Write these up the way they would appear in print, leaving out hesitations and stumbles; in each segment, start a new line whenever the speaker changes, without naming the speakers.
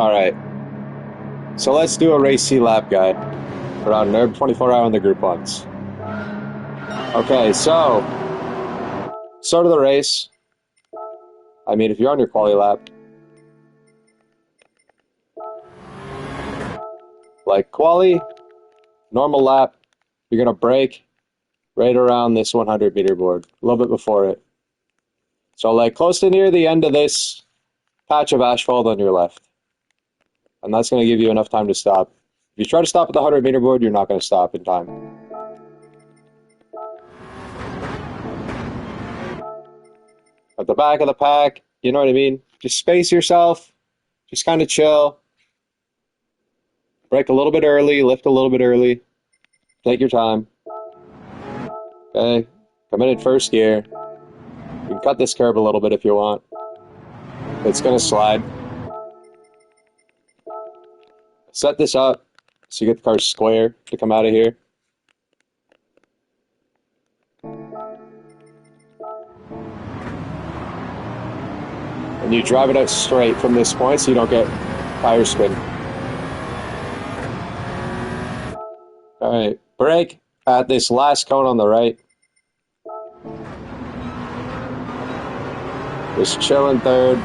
Alright. So let's do a race C lap guide around Nurb 24 hour on the group ones. Okay, so start of the race. I mean, if you're on your quali lap, like quali, normal lap, you're gonna brake right around this 100 meter board, a little bit before it. So like close to near the end of this patch of asphalt on your left. And that's going to give you enough time to stop. If you try to stop at the 100 meter board, you're not going to stop in time. At the back of the pack, you know what I mean? Just space yourself. Just kind of chill. Brake a little bit early, lift a little bit early. Take your time. Okay, come in first gear. You can cut this curb a little bit if you want. It's going to slide. Set this up so you get the car square to come out of here. And you drive it out straight from this point so you don't get tire spin. Alright, brake at this last cone on the right. Just chill in third.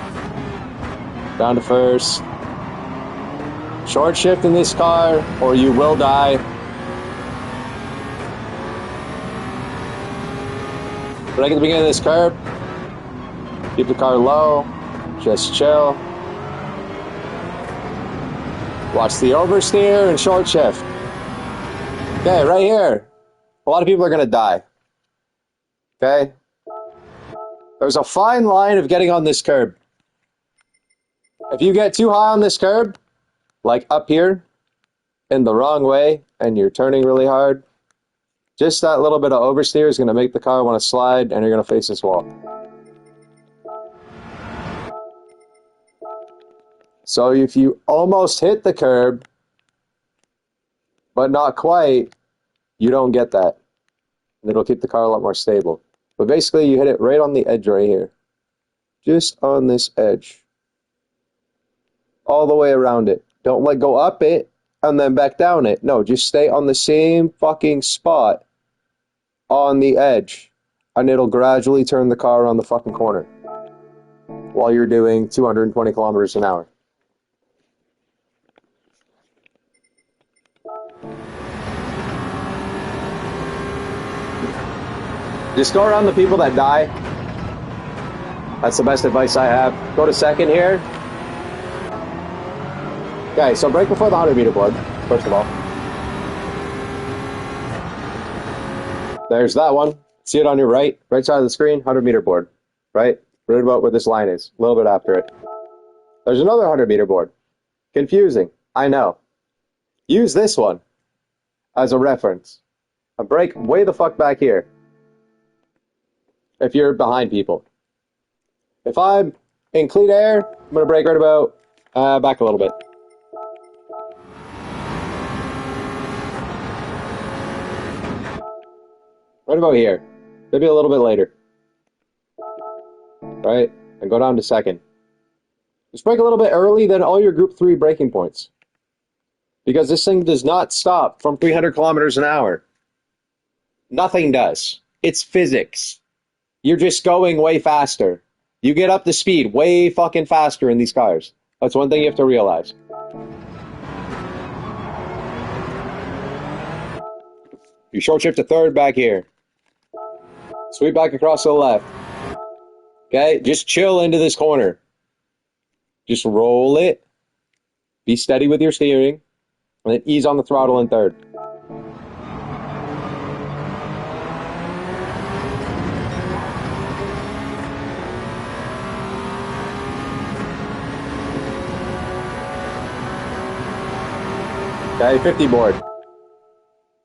Down to first. Short shift in this car, or you will die. Brake at the beginning of this curb. Keep the car low. Just chill. Watch the oversteer and short shift. Okay, right here. A lot of people are going to die. Okay? There's a fine line of getting on this curb. If you get too high on this curb, like up here, in the wrong way, and you're turning really hard, just that little bit of oversteer is going to make the car want to slide, and you're going to face this wall. So if you almost hit the curb, but not quite, you don't get that. And it'll keep the car a lot more stable. But basically, you hit it right on the edge right here. Just on this edge. All the way around it. Don't like go up it and then back down it. No, just stay on the same fucking spot on the edge. And it'll gradually turn the car around the fucking corner. While you're doing 220 kilometers an hour. Just go around the people that die. That's the best advice I have. Go to second here. Okay, so brake before the 100 meter board, first of all. There's that one. See it on your right side of the screen, 100 meter board, right? Right about where this line is, a little bit after it. There's another 100 meter board. Confusing, I know. Use this one as a reference. And brake way the fuck back here. If you're behind people. If I'm in clean air, I'm going to brake right about back a little bit. Right about here. Maybe a little bit later. Right? And go down to second. Just brake a little bit early than all your group 3 braking points. Because this thing does not stop from 300 kilometers an hour. Nothing does. It's physics. You're just going way faster. You get up to speed way fucking faster in these cars. That's one thing you have to realize. You short shift to third back here. Sweep back across to the left. Okay, just chill into this corner. Just roll it. Be steady with your steering. And then ease on the throttle in third. Okay, 50 board.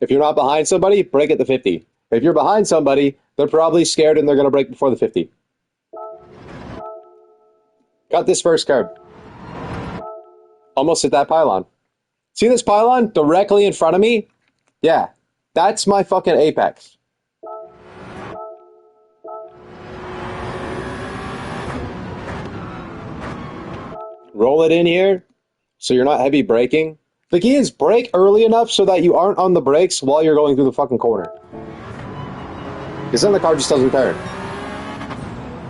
If you're not behind somebody, brake at the 50. If you're behind somebody, they're probably scared and they're going to brake before the 50. Got this first curb. Almost hit that pylon. See this pylon directly in front of me? Yeah, that's my fucking apex. Roll it in here. so you're not heavy braking. The key is brake early enough so that you aren't on the brakes while you're going through the fucking corner. Because then the car just doesn't turn.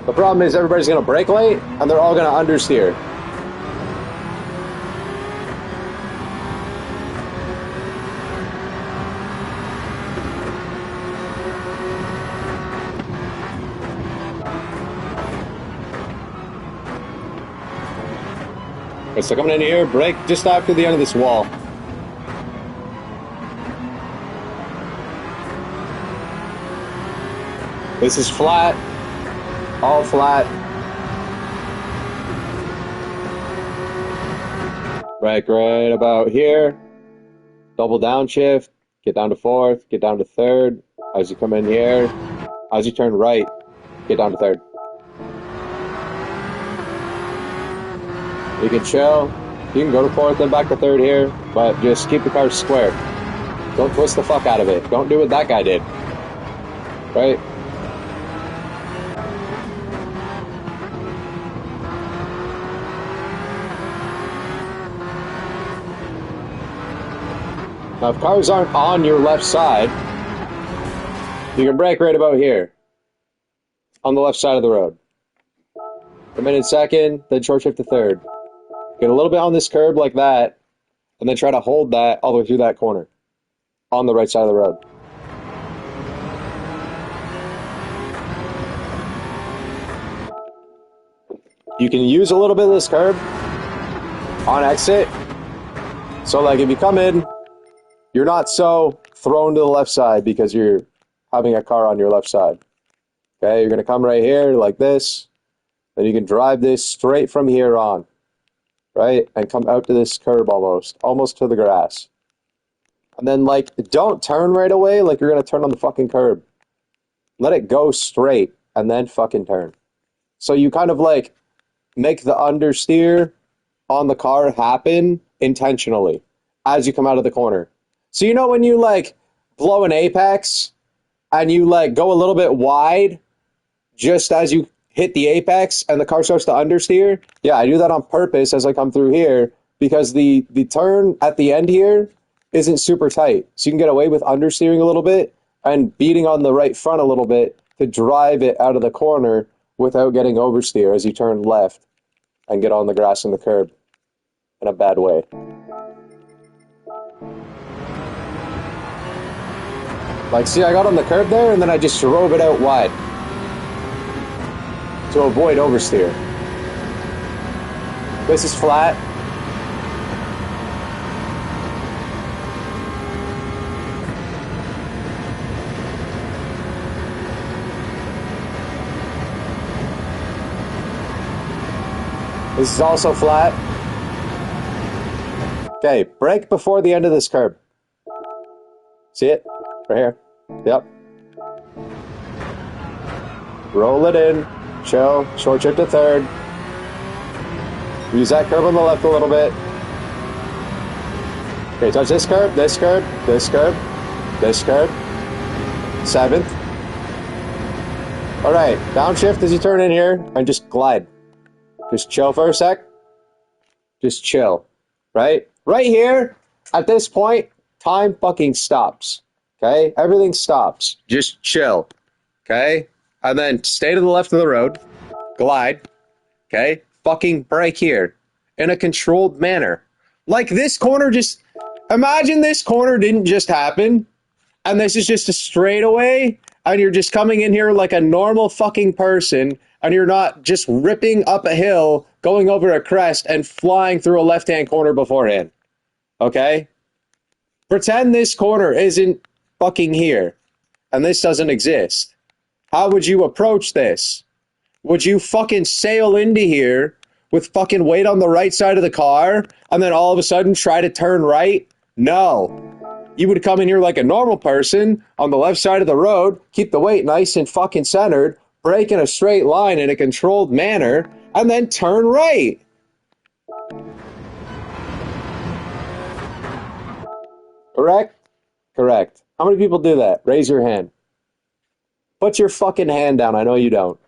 The problem is everybody's going to brake late, and they're all going to understeer. Okay, so coming in here, brake just after the end of this wall. This is flat, all flat. Brake right about here. Double downshift, get down to fourth, get down to third. As you come in here, as you turn right, get down to third. You can chill. You can go to fourth and back to third here, but just keep the car square. Don't twist the fuck out of it. Don't do what that guy did. Right? Now, if cars aren't on your left side, you can brake right about here, on the left side of the road. Come in second, then short shift to third. Get a little bit on this curb like that, and then try to hold that all the way through that corner, on the right side of the road. You can use a little bit of this curb on exit, so like if you come in, you're not so thrown to the left side because you're having a car on your left side. Okay, you're going to come right here like this, then you can drive this straight from here on, right? And come out to this curb almost to the grass. And then like, don't turn right away like you're going to turn on the fucking curb. Let it go straight and then fucking turn. So you kind of like make the understeer on the car happen intentionally as you come out of the corner. So you know when you like blow an apex and you like go a little bit wide just as you hit the apex and the car starts to understeer? Yeah, I do that on purpose as I come through here because the turn at the end here isn't super tight. So you can get away with understeering a little bit and beating on the right front a little bit to drive it out of the corner without getting oversteer as you turn left and get on the grass and the curb in a bad way. Like, see, I got on the curb there, and then I just drove it out wide to avoid oversteer. This is flat. This is also flat. Okay, brake before the end of this curb. See it? Right here. Yep. Roll it in. Chill. Short shift to third. Use that curb on the left a little bit. Okay, touch this curb, this curb, this curb, this curb. Seventh. Alright, downshift as you turn in here and just glide. Just chill for a sec. Just chill. Right? Right here, at this point, time fucking stops. Okay? Everything stops. Just chill. Okay? And then stay to the left of the road. Glide. Okay? Fucking brake here. In a controlled manner. Like this corner just... Imagine this corner didn't just happen. And this is just a straightaway. And you're just coming in here like a normal fucking person. And you're not just ripping up a hill, going over a crest, and flying through a left-hand corner beforehand. Okay? Pretend this corner isn't fucking here, and this doesn't exist. How would you approach this? Would you fucking sail into here with fucking weight on the right side of the car, and then all of a sudden try to turn right? No. You would come in here like a normal person, on the left side of the road, keep the weight nice and fucking centered, brake in a straight line in a controlled manner, and then turn right. Correct? Correct. How many people do that? Raise your hand. Put your fucking hand down. I know you don't.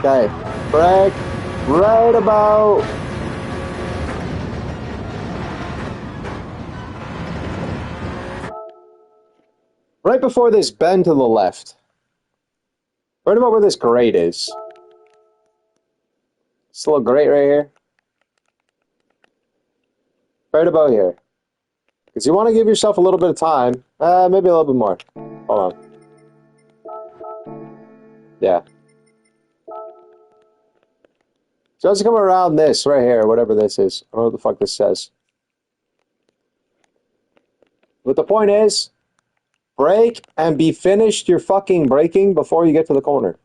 Okay, brake, right about. Right before this bend to the left. Right about where this grate is. This little grate right here. Right about here. Because you want to give yourself a little bit of time. Maybe a little bit more. Hold on. Yeah. So as you come around this right here, whatever this is. I don't know what the fuck this says. But the point is, brake and be finished your fucking braking before you get to the corner.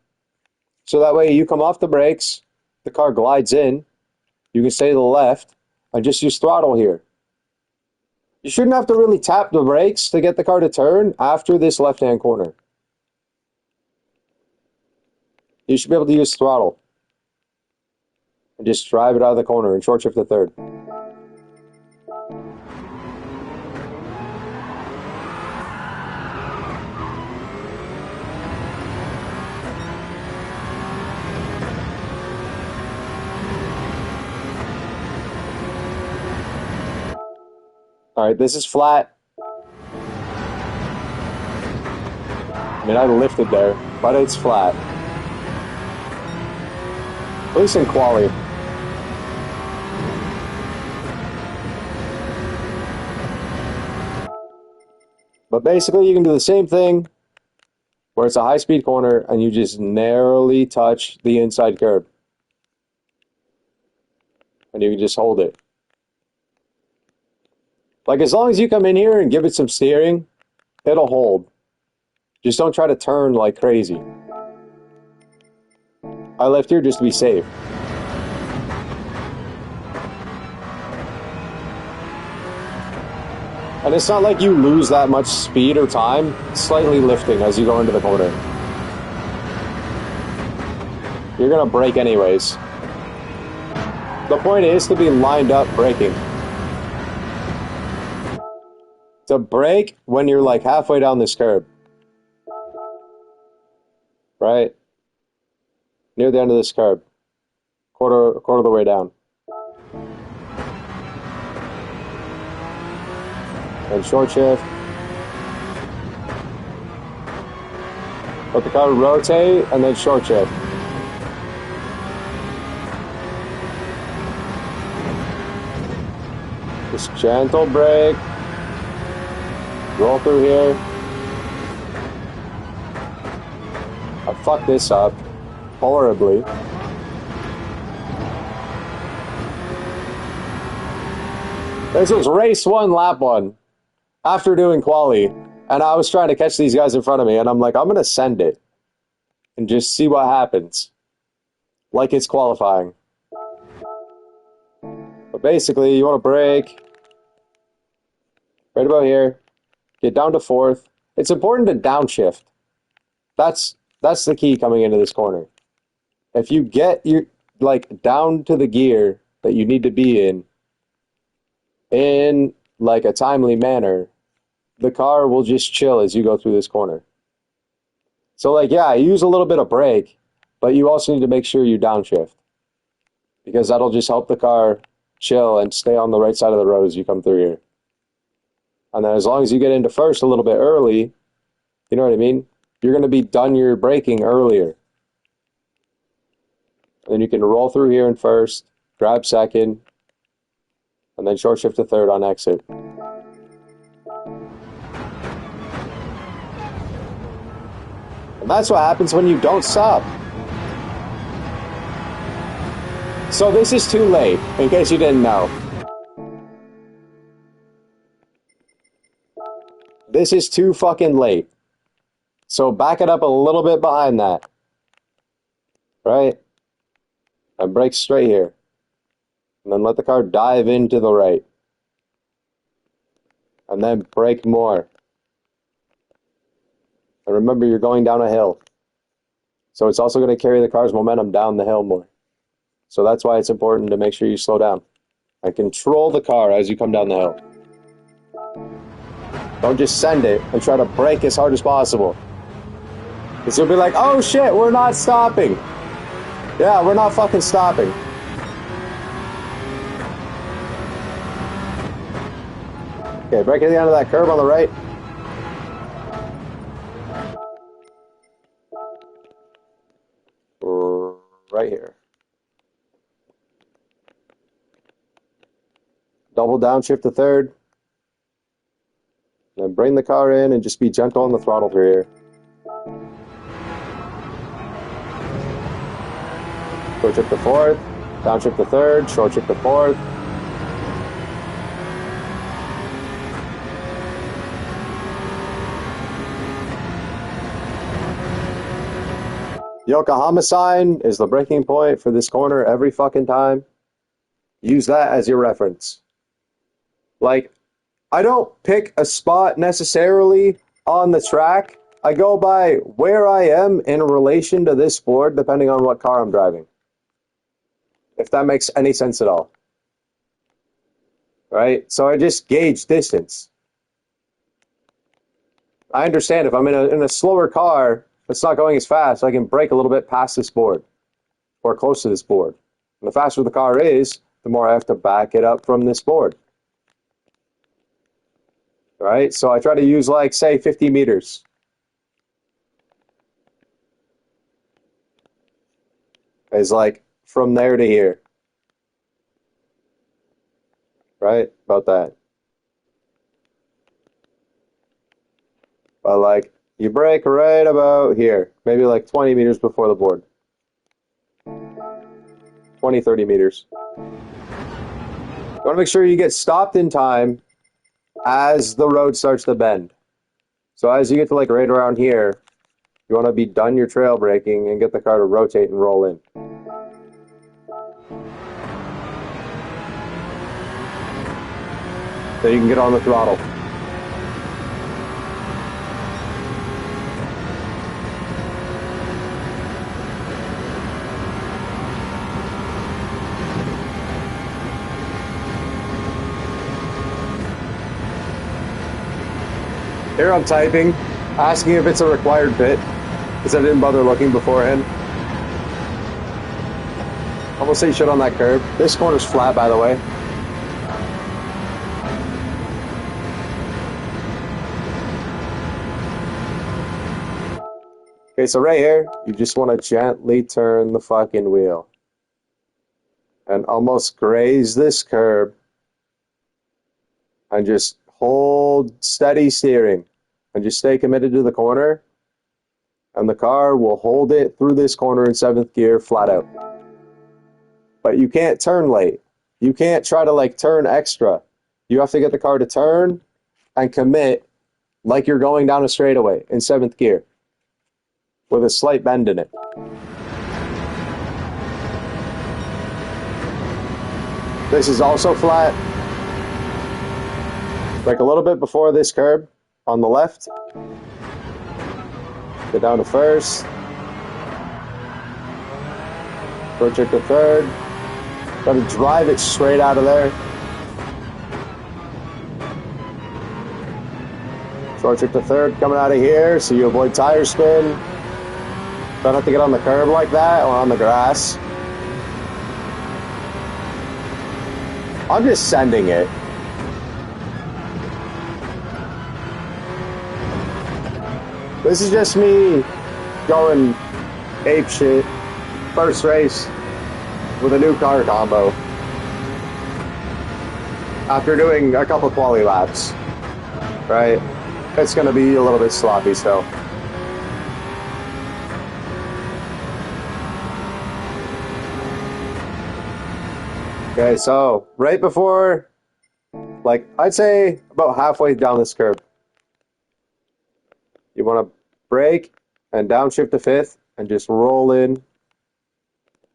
So that way you come off the brakes, the car glides in, you can stay to the left, and just use throttle here. You shouldn't have to really tap the brakes to get the car to turn after this left-hand corner. You should be able to use throttle. And just drive it out of the corner and short shift to third. Alright, this is flat. I mean, I lifted there, but it's flat. At least in quali. But basically, you can do the same thing where it's a high-speed corner and you just narrowly touch the inside curb. And you can just hold it. Like, as long as you come in here and give it some steering, it'll hold. Just don't try to turn like crazy. I left here just to be safe. And it's not like you lose that much speed or time, slightly lifting as you go into the corner. You're gonna brake anyways. The point is to be lined up braking. To brake when you're like halfway down this curb. Right? Near the end of this curb. Quarter of the way down. And short shift. Let the car rotate and then short shift. Just gentle brake. Roll through here. I fucked this up horribly. This was race 1, lap 1. After doing quali. And I was trying to catch these guys in front of me. And I'm like, I'm going to send it. And just see what happens. Like it's qualifying. But basically, you want to brake. Right about here. Get down to 4th. It's important to downshift. That's the key coming into this corner. If you get your down to the gear that you need to be in like a timely manner, the car will just chill as you go through this corner. So like, yeah, use a little bit of brake, but you also need to make sure you downshift. Because that'll just help the car chill and stay on the right side of the road as you come through here. And then as long as you get into first a little bit early, you know what I mean? You're going to be done your braking earlier. And then you can roll through here in first, grab second, and then short shift to third on exit. And that's what happens when you don't stop. So this is too late, in case you didn't know. This is too fucking late. So back it up a little bit behind that. Right? And brake straight here. And then let the car dive into the right. And then brake more. And remember, you're going down a hill. So it's also going to carry the car's momentum down the hill more. So that's why it's important to make sure you slow down. And control the car as you come down the hill. Don't just send it and try to brake as hard as possible. Because you'll be like, oh shit, we're not stopping. Yeah, we're not fucking stopping. Okay, break at the end of that curve on the right. Right here. Double downshift to third. Then bring the car in and just be gentle on the throttle through here. Short shift to fourth. Downshift to third. Short shift to fourth. Yokohama sign is the breaking point for this corner every fucking time. Use that as your reference. Like, I don't pick a spot necessarily on the track. I go by where I am in relation to this board, depending on what car I'm driving. If that makes any sense at all. Right? So I just gauge distance. I understand if I'm in a slower car that's not going as fast, I can brake a little bit past this board or close to this board. And the faster the car is, the more I have to back it up from this board. Right? So I try to use, like, say, 50 meters. Is like from there to here. Right? About that. But, like, you brake right about here. Maybe like 20 meters before the board. 20, 30 meters. You want to make sure you get stopped in time as the road starts to bend. So as you get to, like, right around here, you want to be done your trail braking and get the car to rotate and roll in. So you can get on the throttle. Here I'm typing, asking if it's a required pit, because I didn't bother looking beforehand. Almost say shit on that curb. This corner's flat, by the way. Okay, so right here, you just want to gently turn the fucking wheel. And almost graze this curb. And just hold steady steering. And just stay committed to the corner. And the car will hold it through this corner in 7th gear flat out. But you can't turn late. You can't try to, like, turn extra. You have to get the car to turn and commit like you're going down a straightaway in 7th gear. With a slight bend in it. This is also flat. Like a little bit before this curb on the left. Get down to first. Short shift to third. Got to drive it straight out of there. Short shift to third coming out of here so you avoid tire spin. Try not to get on the curb like that or on the grass. I'm just sending it. This is just me going ape shit. First race with a new car combo. After doing a couple quali laps. Right? It's going to be a little bit sloppy still. Okay, so right before, like, I'd say about halfway down this curve, you want to brake and downshift to 5th and just roll in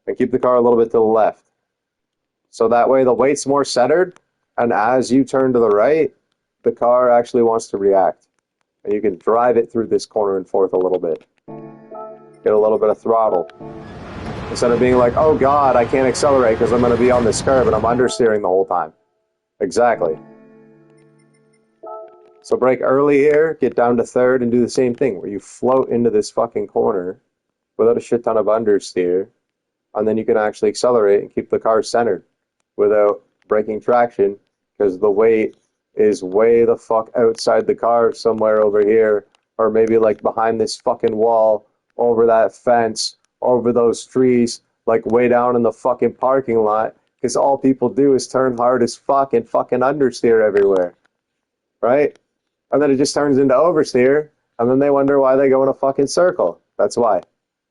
and keep the car a little bit to the left. So that way the weight's more centered, and as you turn to the right, the car actually wants to react. And you can drive it through this corner and 4th a little bit. Get a little bit of throttle. Instead of being like, oh God, I can't accelerate because I'm going to be on this curve and I'm understeering the whole time. Exactly. So brake early here, get down to 3rd and do the same thing where you float into this fucking corner without a shit ton of understeer and then you can actually accelerate and keep the car centered without breaking traction, because the weight is way the fuck outside the car somewhere over here, or maybe like behind this fucking wall, over that fence, over those trees, like way down in the fucking parking lot, because all people do is turn hard as fuck and fucking understeer everywhere, right? And then it just turns into oversteer, and then they wonder why they go in a fucking circle. That's why,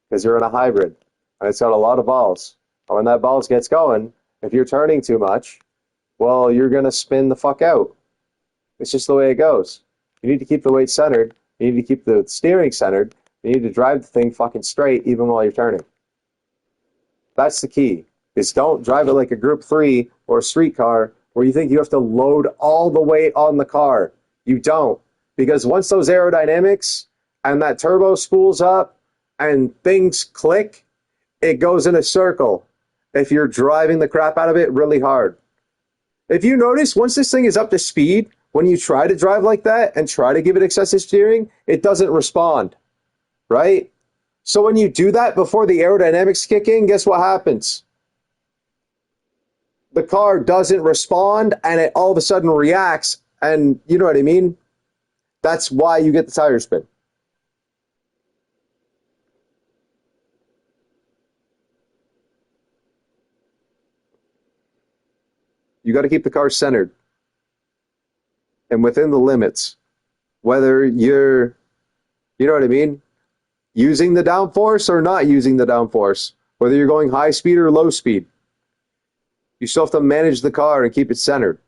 because you're in a hybrid, and it's got a lot of balls. And when that balls gets going, if you're turning too much, well, you're going to spin the fuck out. It's just the way it goes. You need to keep the weight centered. You need to keep the steering centered. You need to drive the thing fucking straight even while you're turning. That's the key, is don't drive it like a Group 3 or a street car where you think you have to load all the weight on the car. You don't. Because once those aerodynamics and that turbo spools up and things click, it goes in a circle if you're driving the crap out of it really hard. If you notice, once this thing is up to speed, when you try to drive like that and try to give it excessive steering, it doesn't respond, right? So when you do that before the aerodynamics kick in, guess what happens? The car doesn't respond, and it all of a sudden reacts, and you know what I mean? That's why you get the tire spin. You got to keep the car centered and within the limits, whether you're, you know what I mean, using the downforce or not using the downforce, whether you're going high speed or low speed. You still have to manage the car and keep it centered.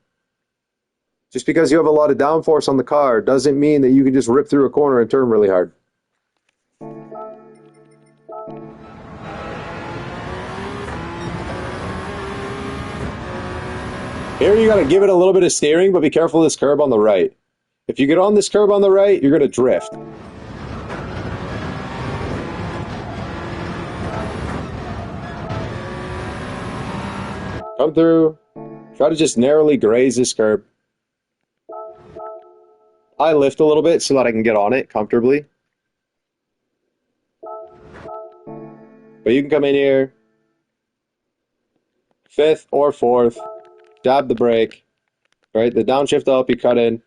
Just because you have a lot of downforce on the car doesn't mean that you can just rip through a corner and turn really hard. Here you got to give it a little bit of steering, but be careful of this curb on the right. If you get on this curb on the right, you're going to drift. Come through. Try to just narrowly graze this curb. I lift a little bit so that I can get on it comfortably. But you can come in here, fifth or fourth, dab the brake, right? The downshift will help you cut in.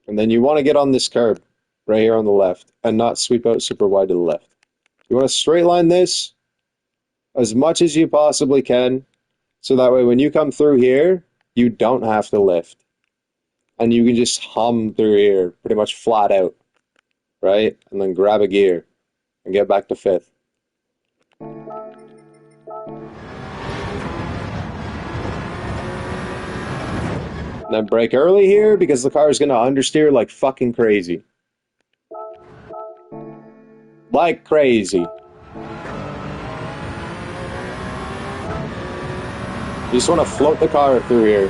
And then you want to get on this curb right here on the left and not sweep out super wide to the left. You want to straight line this as much as you possibly can, so that way when you come through here, you don't have to lift. And you can just hum through here pretty much flat out, right? And then grab a gear and get back to fifth. And then brake early here because the car is going to understeer like fucking crazy. Like crazy. You just want to float the car through here.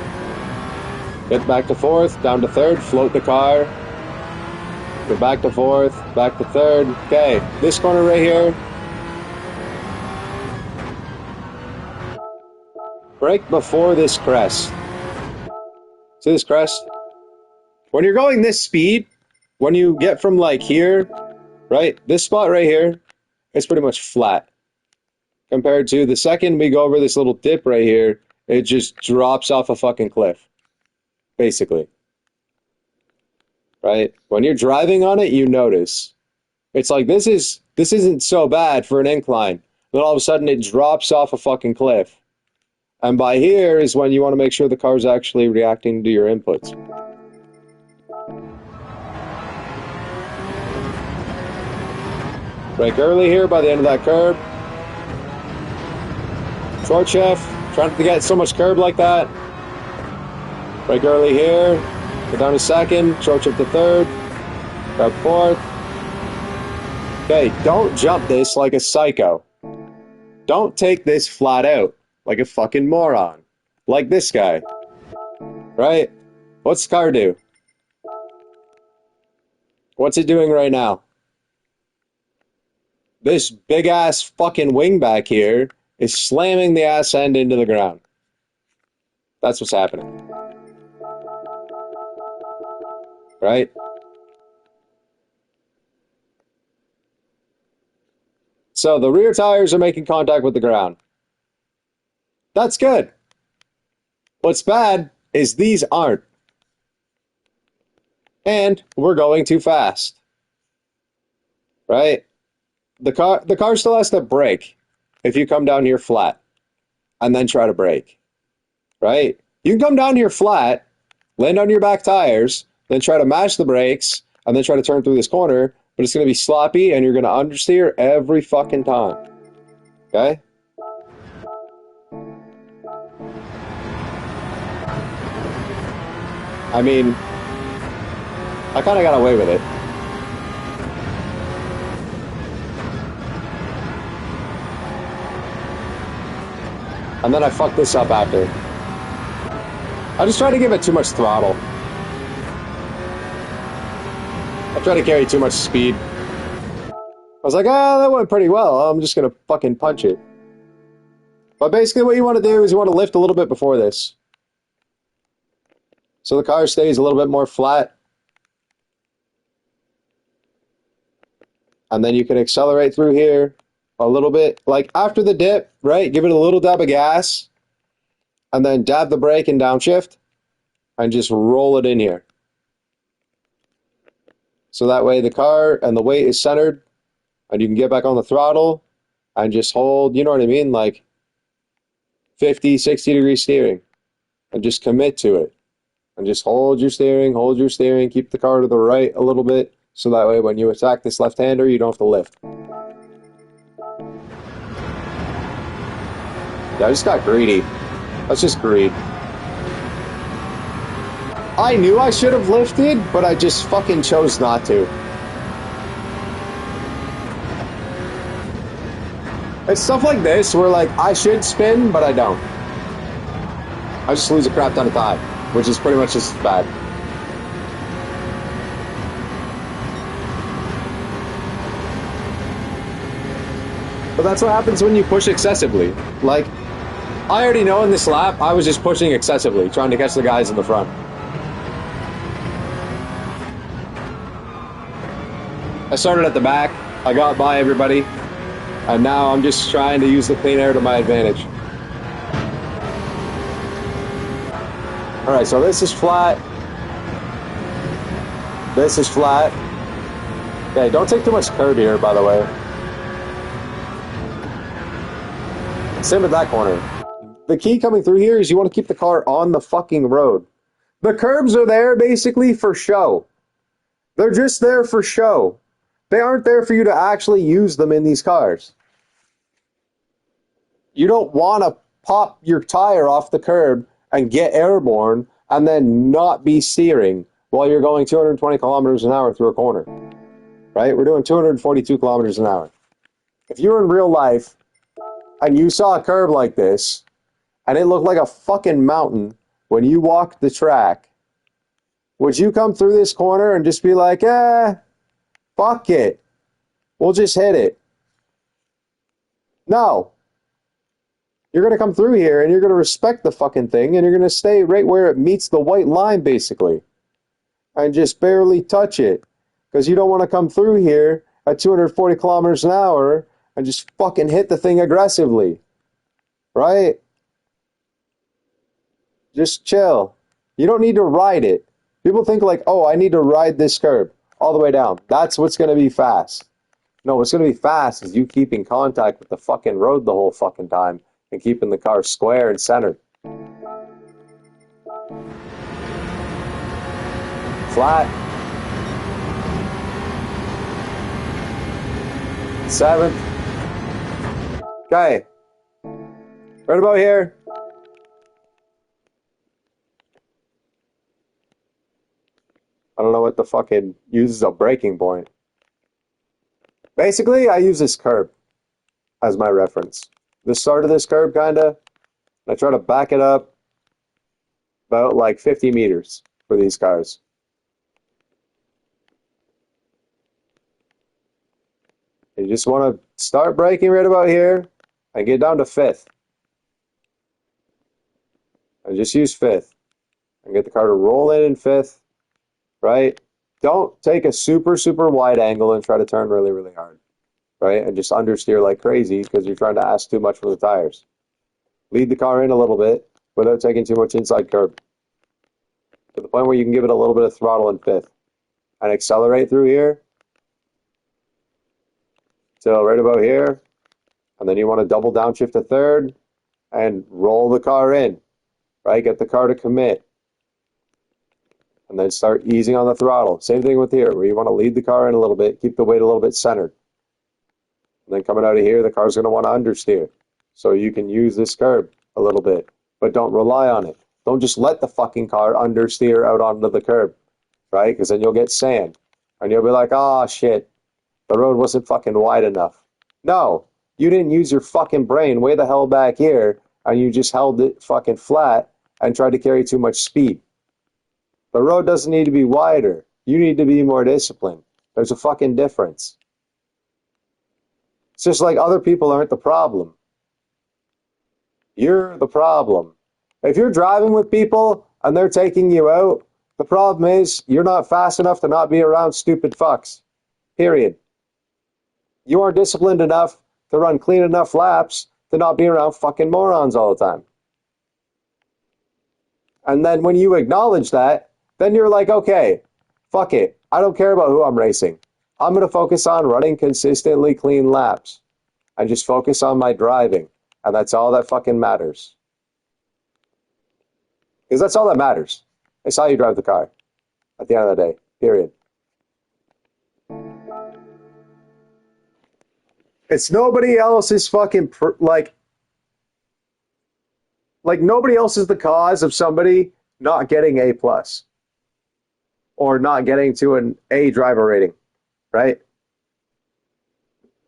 Get back to fourth, down to third, float the car. Go back to fourth, back to third. Okay, this corner right here. Brake before this crest. See this crest? When you're going this speed, when you get from like here, right, this spot right here, it's pretty much flat. Compared to the second we go over this little dip right here, it just drops off a fucking cliff. Basically. Right? When you're driving on it, you notice. It's like this isn't so bad for an incline. Then all of a sudden it drops off a fucking cliff. And by here is when you want to make sure the car's actually reacting to your inputs. Brake early here by the end of that curb. Short shift, trying to get so much curb like that. Brake early here, go down to second, short shift to third, grab fourth. Okay, don't jump this like a psycho. Don't take this flat out like a fucking moron. Like this guy. Right? What's the car do? What's it doing right now? This big ass fucking wing back here is slamming the ass end into the ground. That's what's happening. Right? So the rear tires are making contact with the ground. That's good. What's bad is these aren't. And we're going too fast. Right? The car still has to brake if you come down here flat and then try to brake. Right? You can come down here flat, land on your back tires, then try to mash the brakes, and then try to turn through this corner, but it's going to be sloppy and you're going to understeer every fucking time. Okay? I mean, I kind of got away with it. And then I fucked this up after. I just tried to give it too much throttle. I tried to carry too much speed. I was like, ah, that went pretty well. I'm just going to fucking punch it. But basically what you want to do is you want to lift a little bit before this. So the car stays a little bit more flat. And then you can accelerate through here a little bit. Like after the dip, right? Give it a little dab of gas. And then dab the brake and downshift. And just roll it in here. So that way the car and the weight is centered. And you can get back on the throttle. And just hold, you know what I mean? Like 50, 60 degree steering. And just commit to it. And just hold your steering, keep the car to the right a little bit, so that way when you attack this left-hander, you don't have to lift. Yeah, I just got greedy. That's just greed. I knew I should have lifted, but I just fucking chose not to. It's stuff like this where, like, I should spin, but I don't. I just lose a crap ton of time, which is pretty much just as bad. But that's what happens when you push excessively. Like, I already know in this lap, I was just pushing excessively, trying to catch the guys in the front. I started at the back, I got by everybody, and now I'm just trying to use the clean air to my advantage. Alright, so this is flat. This is flat. Okay, don't take too much curb here, by the way. Same with that corner. The key coming through here is you want to keep the car on the fucking road. The curbs are there basically for show. They're just there for show. They aren't there for you to actually use them in these cars. You don't want to pop your tire off the curb and get airborne and then not be steering while you're going 220 kilometers an hour through a corner. Right? We're doing 242 kilometers an hour. If you were in real life and you saw a curb like this and it looked like a fucking mountain when you walked the track, would you come through this corner and just be like, fuck it, we'll just hit it? No. You're going to come through here and you're going to respect the fucking thing and you're going to stay right where it meets the white line, basically. And just barely touch it. Because you don't want to come through here at 240 kilometers an hour and just fucking hit the thing aggressively. Right? Just chill. You don't need to ride it. People think like, oh, I need to ride this curb all the way down. That's what's going to be fast. No, what's going to be fast is you keeping contact with the fucking road the whole fucking time and keeping the car square and centered. Flat. 7th. Okay. Right about here. I don't know what the fucking uses a braking point. Basically, I use this curb as my reference. The start of this curb, kinda. I try to back it up about like 50 meters for these cars. You just want to start braking right about here and get down to 5th. And just use 5th. And get the car to roll in 5th. Right? Don't take a super, super wide angle and try to turn really, really hard. right? And just understeer like crazy because you're trying to ask too much from the tires. Lead the car in a little bit without taking too much inside curb. To the point where you can give it a little bit of throttle in fifth. And accelerate through here. Till right about here. And then you want to double downshift to third and roll the car in, right? Get the car to commit. And then start easing on the throttle. Same thing with here, where you want to lead the car in a little bit, keep the weight a little bit centered. And then coming out of here, the car's going to want to understeer. So you can use this curb a little bit, but don't rely on it. Don't just let the fucking car understeer out onto the curb, right? Because then you'll get sand. And you'll be like, oh shit, the road wasn't fucking wide enough. No, you didn't use your fucking brain way the hell back here, and you just held it fucking flat and tried to carry too much speed. The road doesn't need to be wider. You need to be more disciplined. There's a fucking difference. It's just like other people aren't the problem. You're the problem. If you're driving with people and they're taking you out, the problem is you're not fast enough to not be around stupid fucks. Period. You aren't disciplined enough to run clean enough laps to not be around fucking morons all the time. And then when you acknowledge that, then you're like, okay, fuck it. I don't care about who I'm racing. I'm going to focus on running consistently clean laps and just focus on my driving. And that's all that fucking matters. Because that's all that matters. It's how you drive the car at the end of the day, period. It's nobody else's fucking, like nobody else is the cause of somebody not getting A+. Or not getting to an A driver rating, right?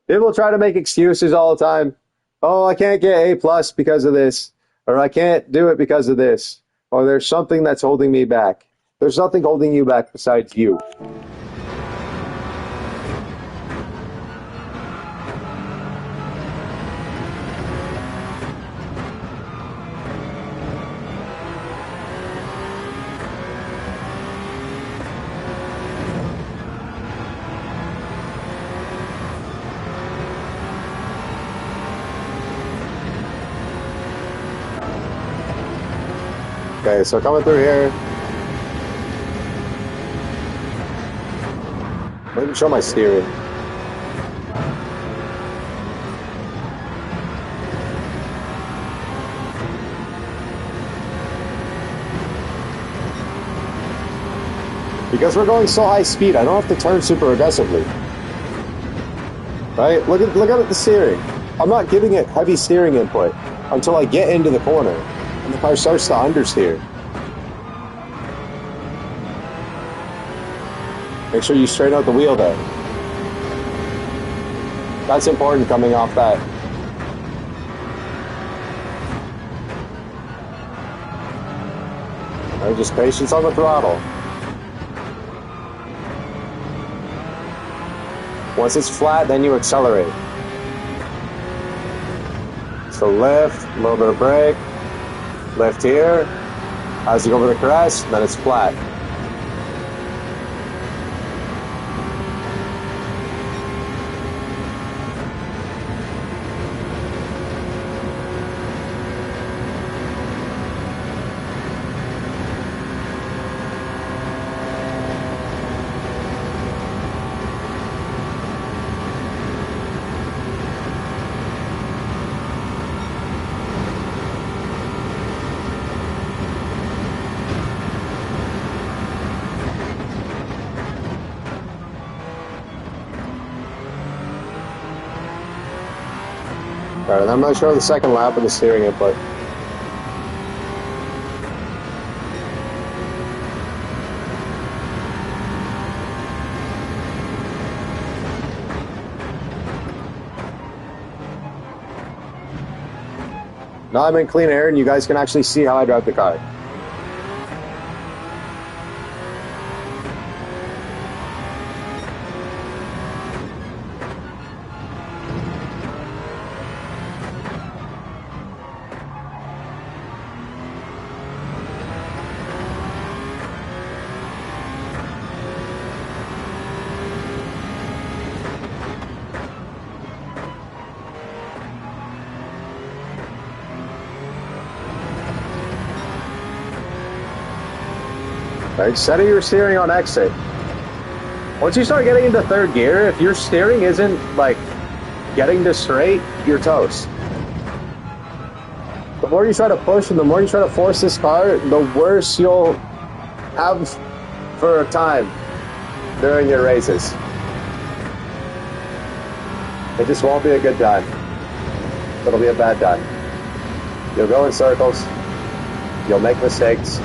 People try to make excuses all the time. Oh, I can't get A+ because of this. Or I can't do it because of this. Or there's something that's holding me back. There's nothing holding you back besides you. Okay, so coming through here. Let me show my steering. Because we're going so high speed, I don't have to turn super aggressively. Right? Look at the steering. I'm not giving it heavy steering input until I get into the corner. And the car starts to understeer. Make sure you straighten out the wheel there. That's important coming off that. All right, just patience on the throttle. Once it's flat, then you accelerate. So lift, a little bit of brake. Lift here, as you go over the crest, then it's flat. Alright, and I'm not sure of the second lap of the steering input. Now I'm in clean air and you guys can actually see how I drive the car. Right, center your steering on exit. Once you start getting into third gear, if your steering isn't like getting to straight, you're toast. The more you try to push and the more you try to force this car, the worse you'll have for a time during your races. It just won't be a good time. It'll be a bad time. You'll go in circles. You'll make mistakes.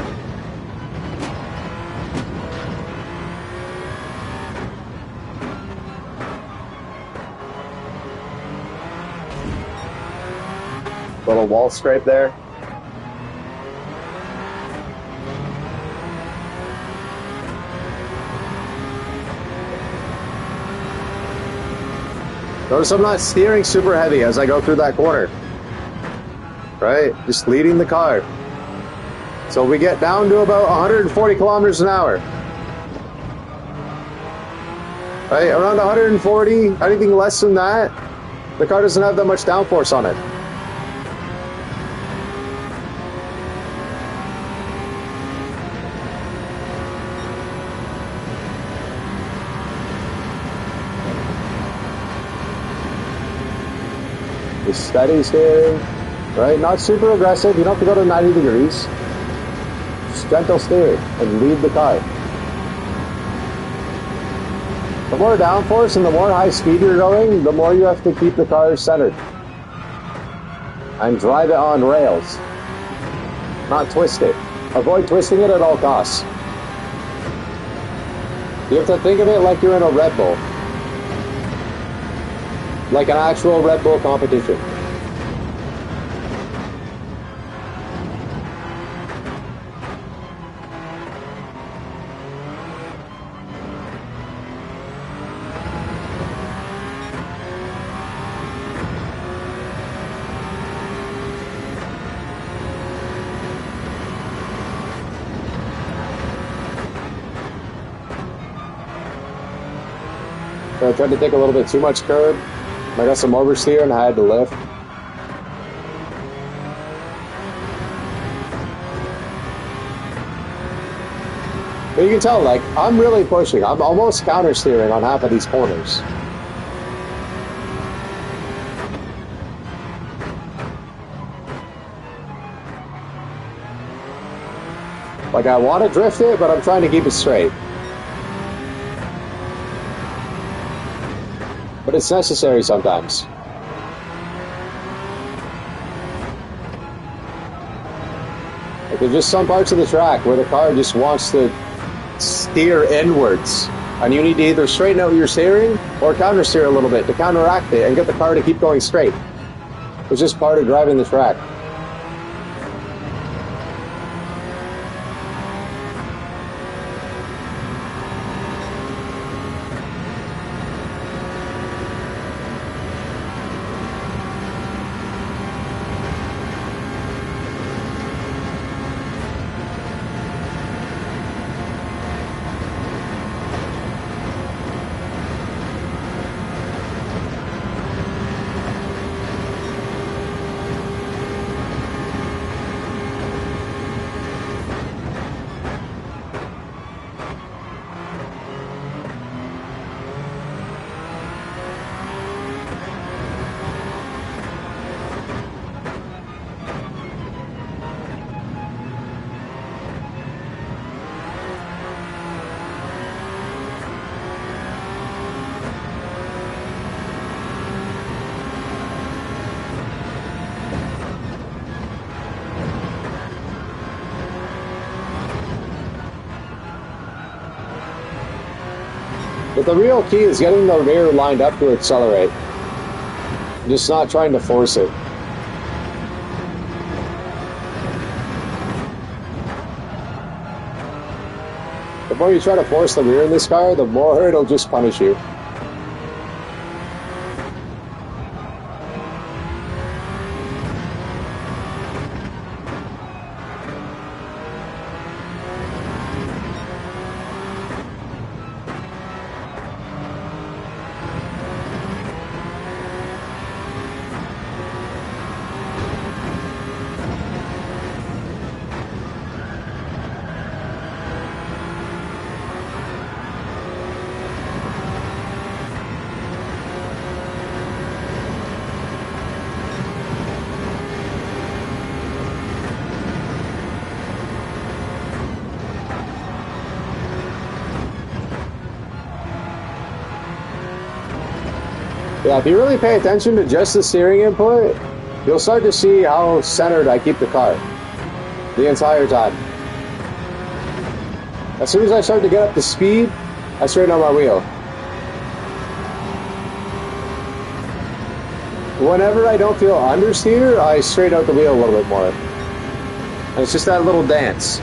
Little wall scrape there. Notice I'm not steering super heavy as I go through that corner. Right? Just leading the car. So we get down to about 140 kilometers an hour. Right? Around 140, anything less than that, the car doesn't have that much downforce on it. Just steady steering, right? Not super aggressive. You don't have to go to 90 degrees. Just gentle steering and lead the car. The more downforce and the more high speed you're going, the more you have to keep the car centered. And drive it on rails. Not twist it. Avoid twisting it at all costs. You have to think of it like you're in a Red Bull. Like an actual Red Bull competition. So I tried to take a little bit too much curb. I got some oversteer and I had to lift. But you can tell, like, I'm really pushing. I'm almost counter steering on half of these corners. Like, I want to drift it, but I'm trying to keep it straight. But it's necessary sometimes. Like, there's just some parts of the track where the car just wants to steer inwards. And you need to either straighten out your steering or counter steer a little bit to counteract it and get the car to keep going straight. It's just part of driving the track. But the real key is getting the rear lined up to accelerate. Just not trying to force it. The more you try to force the rear in this car, the more it'll just punish you. Yeah, if you really pay attention to just the steering input, you'll start to see how centered I keep the car the entire time. As soon as I start to get up to speed, I straighten out my wheel. Whenever I don't feel understeer, I straighten out the wheel a little bit more. And it's just that little dance.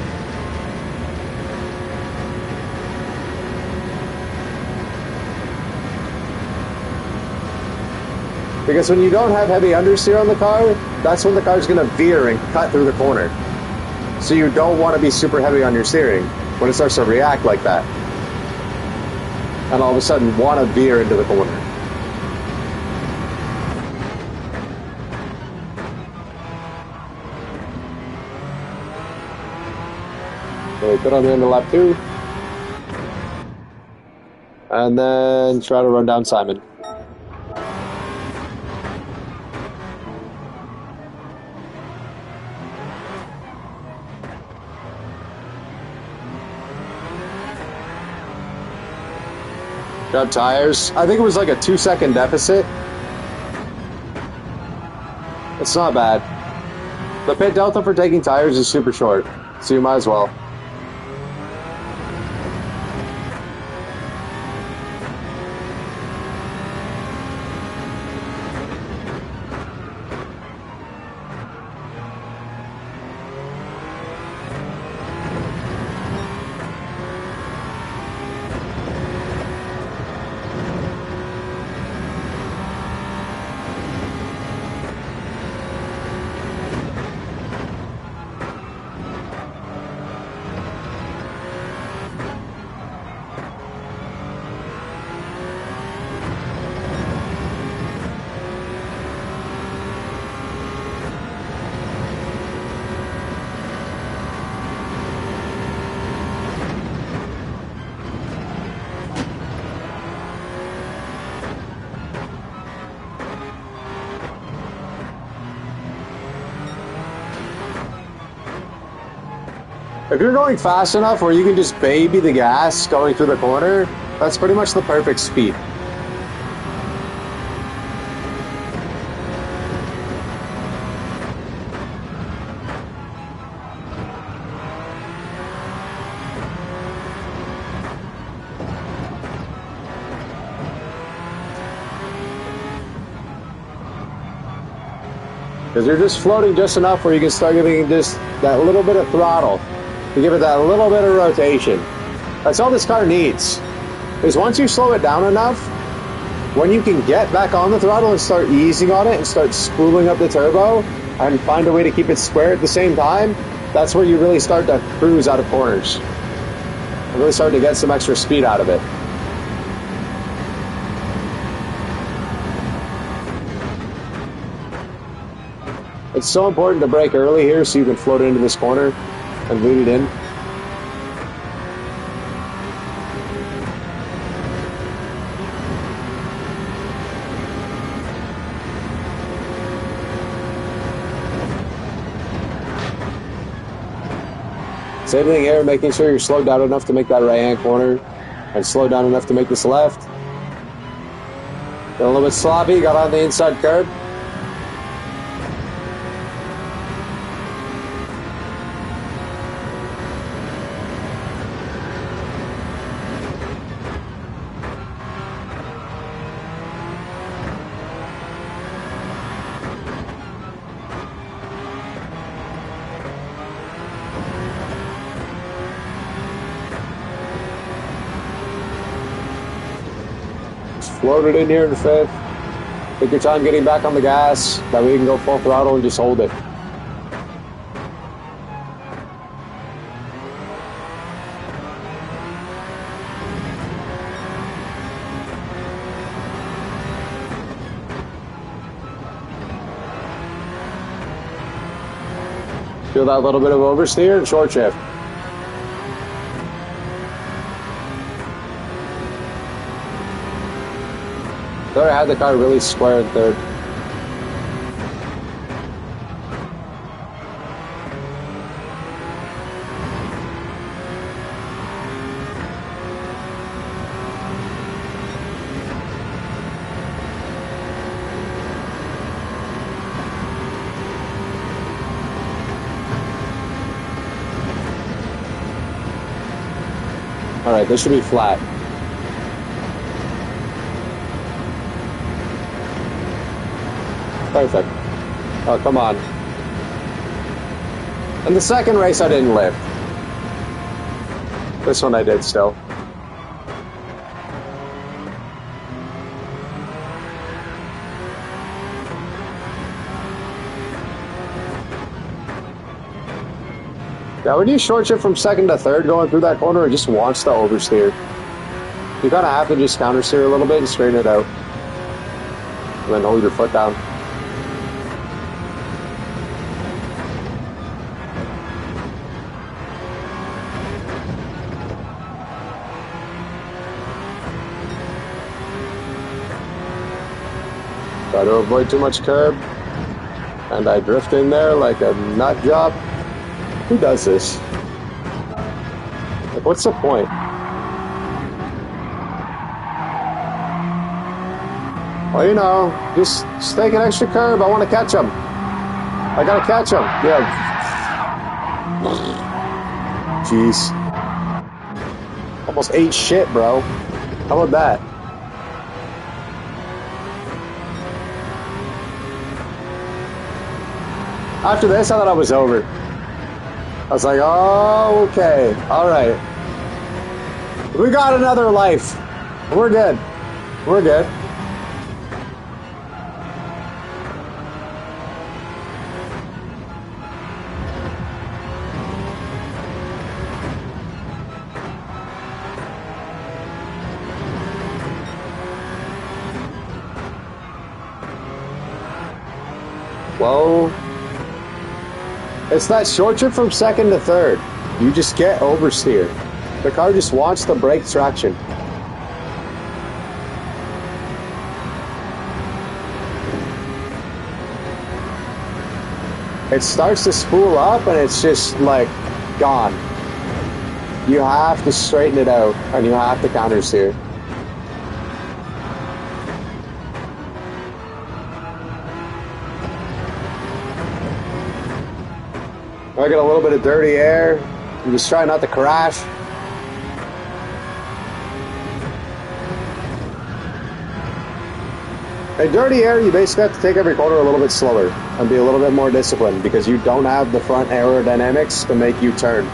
Because when you don't have heavy understeer on the car, that's when the car's going to veer and cut through the corner. So you don't want to be super heavy on your steering when it starts to react like that. And all of a sudden want to veer into the corner. Really good on the end of lap 2. And then try to run down Simon. Grab tires. I think it was like a 2-second deficit. It's not bad. The pit delta for taking tires is super short, so you might as well. If you're going fast enough where you can just baby the gas going through the corner, that's pretty much the perfect speed. Because you're just floating just enough where you can start giving just that little bit of throttle to give it that little bit of rotation. That's all this car needs. Is once you slow it down enough, when you can get back on the throttle and start easing on it and start spooling up the turbo and find a way to keep it square at the same time, that's where you really start to cruise out of corners. And really start to get some extra speed out of it. It's so important to brake early here so you can float into this corner and lead it in. Same thing here, making sure you're slowed down enough to make that right-hand corner and slowed down enough to make this left. Got a little bit sloppy, got on the inside curb. Float it in here in fifth. Take your time getting back on the gas. That way you can go full throttle and just hold it. Feel that little bit of oversteer and short shift. Thought I had the car really square in third. Alright, this should be flat. Perfect. Oh, come on. In the second race, I didn't lift. This one I did still. Yeah, when you short shift from second to third going through that corner, it just wants to oversteer. You kind of have to just countersteer a little bit and straighten it out. And then hold your foot down. Try to avoid too much curb. And I drift in there like a nut job. Who does this? Like, what's the point? Well, you know, just take an extra curb. I want to catch him. I gotta catch him. Yeah. Jeez. Almost ate shit, bro. How about that? After this, I thought I was over. I was like, oh, okay, all right. We got another life. We're good. We're good. Well, it's that short trip from second to third. You just get oversteer. The car just wants the brake traction. It starts to spool up and it's just like gone. You have to straighten it out and you have to countersteer. I get a little bit of dirty air. I'm just trying not to crash. In dirty air, you basically have to take every corner a little bit slower and be a little bit more disciplined because you don't have the front aerodynamics to make you turn.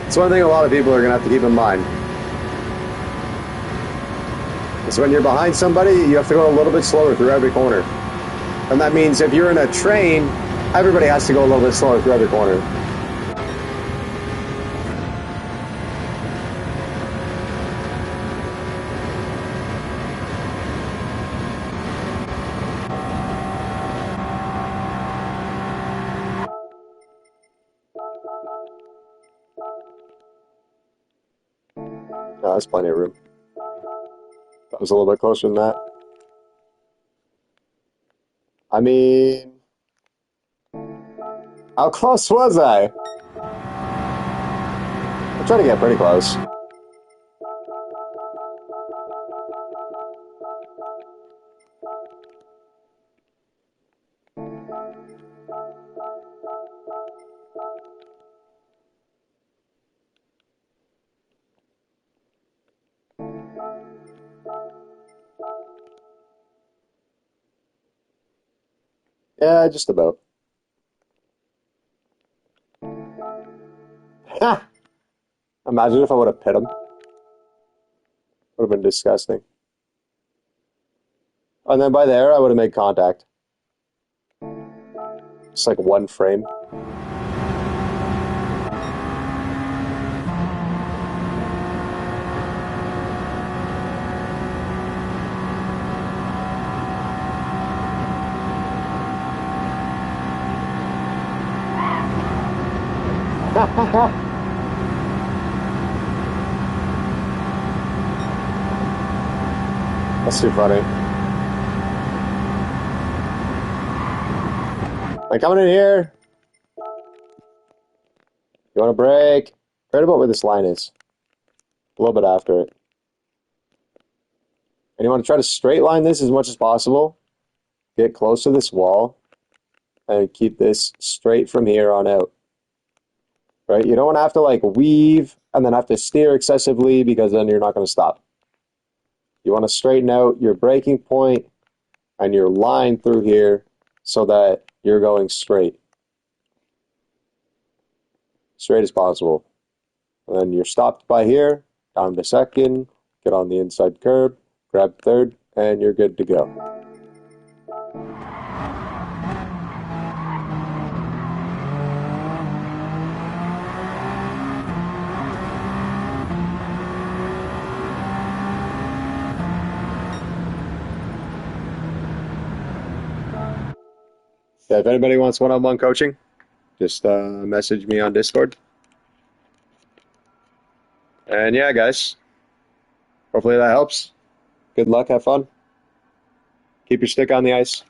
It's one thing a lot of people are going to have to keep in mind. Is when you're behind somebody, you have to go a little bit slower through every corner. And that means if you're in a train, everybody has to go a little bit slower through every corner. Oh, that's plenty of room. That was a little bit closer than that. I mean, how close was I? I'm trying to get pretty close. Yeah, just about. Ha! Imagine if I would have hit him. Would have been disgusting. And then by there, I would have made contact. Just like one frame. That's too funny. I'm coming in here. You want to brake? Right about where this line is. A little bit after it. And you want to try to straight line this as much as possible. Get close to this wall. And keep this straight from here on out. right? You don't want to have to like weave and then have to steer excessively because then you're not going to stop. You want to straighten out your braking point and your line through here so that you're going straight as possible. And then you're stopped by here, down to second, get on the inside curb, grab third, and you're good to go. Yeah, if anybody wants one-on-one coaching, just message me on Discord. And yeah, guys, hopefully that helps. Good luck, have fun. Keep your stick on the ice.